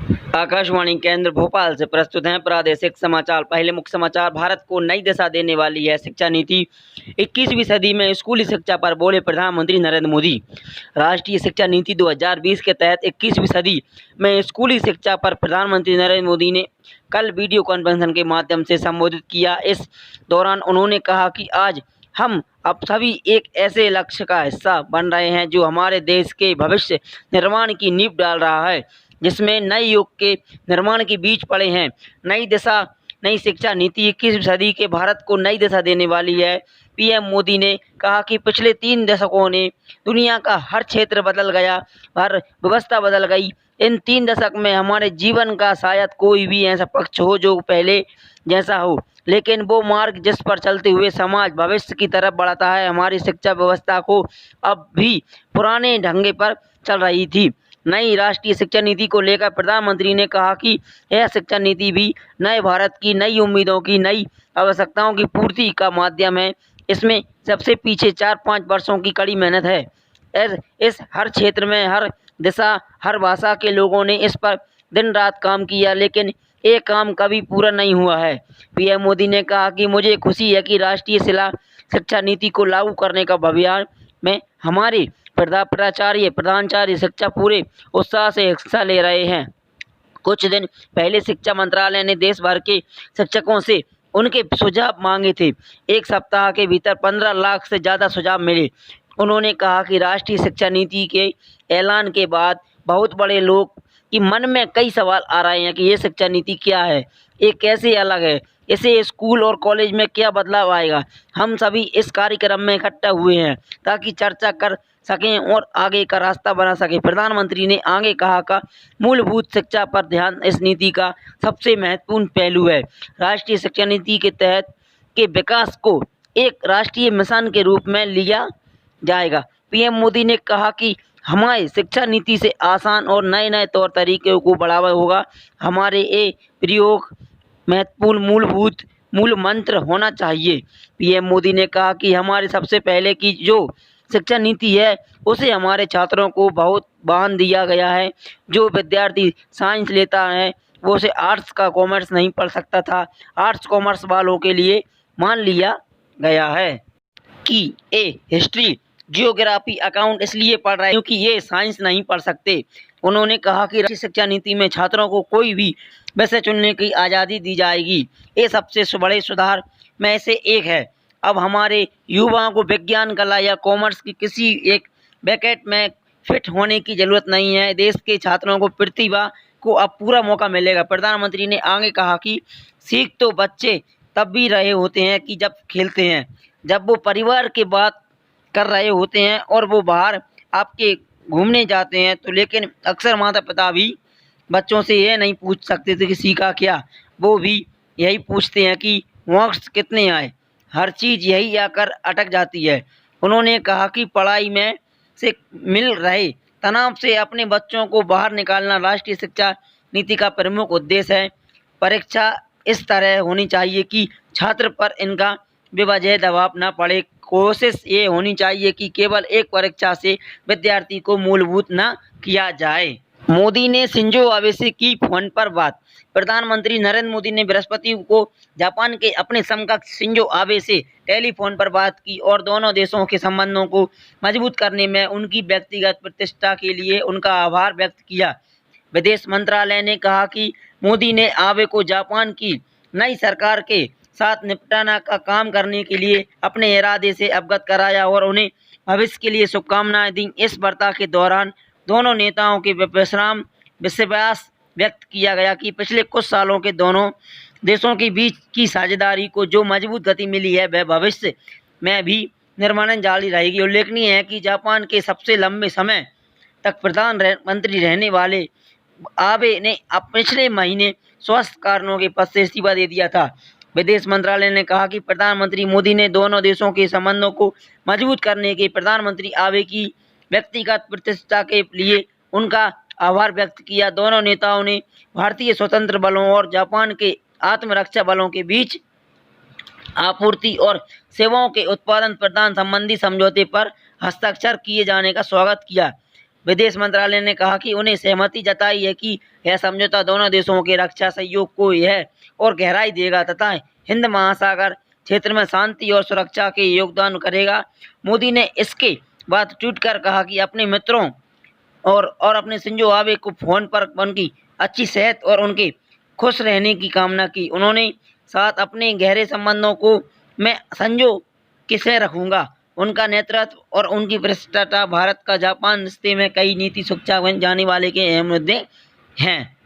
आकाशवाणी केंद्र भोपाल से प्रस्तुत हैं प्रादेशिक समाचार। पहले मुख्य समाचार। भारत को नई दिशा देने वाली है शिक्षा नीति। 21वीं सदी में स्कूली शिक्षा पर बोले प्रधानमंत्री नरेंद्र मोदी। राष्ट्रीय शिक्षा नीति 2020 के तहत 21वीं सदी में स्कूली शिक्षा पर प्रधानमंत्री नरेंद्र मोदी ने कल वीडियो कॉन्फ्रेंसिंग के माध्यम से संबोधित किया। इस दौरान उन्होंने कहा कि आज हम अब सभी एक ऐसे लक्ष्य का हिस्सा बन रहे हैं जो हमारे देश के भविष्य निर्माण की नींव डाल रहा है, जिसमें नए युग के निर्माण के बीच पड़े हैं। नई शिक्षा नीति 21वीं सदी के भारत को नई दिशा देने वाली है। पीएम मोदी ने कहा कि पिछले 3 दशकों ने दुनिया का हर क्षेत्र बदल गया, हर व्यवस्था बदल गई। इन 3 दशक में हमारे जीवन का शायद कोई भी ऐसा पक्ष हो जो पहले जैसा हो, लेकिन वो मार्ग जिस पर चलते हुए समाज भविष्य की तरफ बढ़ता है, हमारी शिक्षा व्यवस्था को अब भी पुराने ढंगे पर चल रही थी। नई राष्ट्रीय शिक्षा नीति को लेकर प्रधानमंत्री ने कहा कि यह शिक्षा नीति भी नए भारत की नई उम्मीदों की नई आवश्यकताओं की पूर्ति का माध्यम है। इसमें सबसे पीछे 4-5 वर्षों की कड़ी मेहनत है। इस हर क्षेत्र में, हर दिशा, हर भाषा के लोगों ने इस पर दिन रात काम किया, लेकिन ये काम कभी पूरा नहीं हुआ है। पीएम मोदी ने कहा कि मुझे खुशी है कि राष्ट्रीय शिक्षा नीति को लागू करने का अभियान में हमारे प्रधानाचार्य शिक्षा पूरे उत्साह से हिस्सा ले रहे हैं। कुछ दिन पहले शिक्षा मंत्रालय ने देश भर के शिक्षकों से उनके सुझाव मांगे थे। 1 सप्ताह के भीतर 15 लाख से ज़्यादा सुझाव मिले। उन्होंने कहा कि राष्ट्रीय शिक्षा नीति के ऐलान के बाद बहुत बड़े लोग कि मन में कई सवाल आ रहे हैं कि ये शिक्षा नीति क्या है, ये कैसे अलग है, इसे स्कूल और कॉलेज में क्या बदलाव आएगा। हम सभी इस कार्यक्रम में इकट्ठा हुए हैं ताकि चर्चा कर सकें और आगे का रास्ता बना सकें। प्रधानमंत्री ने आगे कहा कि मूलभूत शिक्षा पर ध्यान इस नीति का सबसे महत्वपूर्ण पहलू है। राष्ट्रीय शिक्षा नीति के तहत के विकास को एक राष्ट्रीय मिशन के रूप में लिया जाएगा। पीएम मोदी ने कहा कि हमारी शिक्षा नीति से आसान और नए तौर तरीकों को बढ़ावा होगा। हमारे ये प्रयोग महत्वपूर्ण मूल मंत्र होना चाहिए। पीएम मोदी ने कहा कि हमारे सबसे पहले की जो शिक्षा नीति है उसे हमारे छात्रों को बहुत बांध दिया गया है। जो विद्यार्थी साइंस लेता है वो उसे आर्ट्स का कॉमर्स नहीं पढ़ सकता था। आर्ट्स कॉमर्स वालों के लिए मान लिया गया है कि ये हिस्ट्री, जियोग्राफी, अकाउंट इसलिए पढ़ रहे हैं क्योंकि ये साइंस नहीं पढ़ सकते। उन्होंने कहा कि राष्ट्रीय शिक्षा नीति में छात्रों को कोई भी विषय चुनने की आज़ादी दी जाएगी। ये सबसे बड़े सुधार में से एक है। अब हमारे युवाओं को विज्ञान, कला या कॉमर्स की किसी एक ब्रैकेट में फिट होने की ज़रूरत नहीं है। देश के छात्रों को प्रतिभा को अब पूरा मौका मिलेगा। प्रधानमंत्री ने आगे कहा कि सीख तो बच्चे तब भी रहे होते हैं कि जब खेलते हैं, जब वो परिवार की बात कर रहे होते हैं और वो बाहर आपके घूमने जाते हैं तो लेकिन अक्सर माता पिता भी बच्चों से ये नहीं पूछ सकते थे कि सीखा क्या। वो भी यही पूछते हैं कि मार्क्स कितने आए। हर चीज़ यही आकर अटक जाती है। उन्होंने कहा कि पढ़ाई में से मिल रहे तनाव से अपने बच्चों को बाहर निकालना राष्ट्रीय शिक्षा नीति का प्रमुख उद्देश्य है। परीक्षा इस तरह होनी चाहिए कि छात्र पर इनका बेवजह दबाव न पड़े। कोशिश ये होनी चाहिए कि केवल एक परीक्षा से विद्यार्थी को मूलभूत न किया जाए। मोदी ने शिंजो आबे से की फोन पर बात। प्रधानमंत्री नरेंद्र मोदी ने बृहस्पति को जापान के अपने समकक्ष शिंजो आबे से टेलीफोन पर बात की और दोनों देशों के संबंधों को मजबूत करने में उनकी व्यक्तिगत प्रतिष्ठा के लिए उनका आभार व्यक्त किया। विदेश मंत्रालय ने कहा कि मोदी ने आबे को जापान की नई सरकार के साथ निपटाना का काम करने के लिए अपने इरादे से अवगत कराया और उन्हें भविष्य के लिए शुभकामनाएं दी। इस वार्ता के दौरान दोनों नेताओं के विश्वास व्यक्त किया गया कि पिछले कुछ सालों के दोनों देशों के बीच की साझेदारी को जो मजबूत गति मिली है वह भविष्य में भी निर्माण जारी रहेगी। उल्लेखनीय है कि जापान के सबसे लंबे समय तक प्रधानमंत्री रहने वाले आबे ने पिछले महीने स्वास्थ्य कारणों के पद से इस्तीफा दे दिया था। विदेश मंत्रालय ने कहा कि प्रधानमंत्री मोदी ने दोनों देशों के संबंधों को मजबूत करने के प्रधानमंत्री आबे की व्यक्तिगत प्रतिष्ठा के लिए उनका आभार व्यक्त किया। दोनों नेताओं ने भारतीय स्वतंत्र बलों और जापान के आत्मरक्षा बलों के बीच आपूर्ति और सेवाओं के उत्पादन प्रदान संबंधी समझौते पर हस्ताक्षर किए जाने का स्वागत किया। विदेश मंत्रालय ने कहा कि उन्हें सहमति जताई है कि यह समझौता दोनों देशों के रक्षा सहयोग को यह और गहराई देगा तथा हिंद महासागर क्षेत्र में शांति और सुरक्षा के योगदान करेगा। मोदी ने इसके बाद ट्वीट कर कहा कि अपने मित्रों और अपने शिंजो आबे को फ़ोन पर उनकी अच्छी सेहत और उनके खुश रहने की कामना की। उन्होंने साथ अपने गहरे संबंधों को मैं संजो किसे रखूँगा। उनका नेतृत्व और उनकी प्रतिष्ठा भारत का जापान रिश्ते में कई नीति सुरक्षा बन जाने वाले के अहम मुद्दे हैं।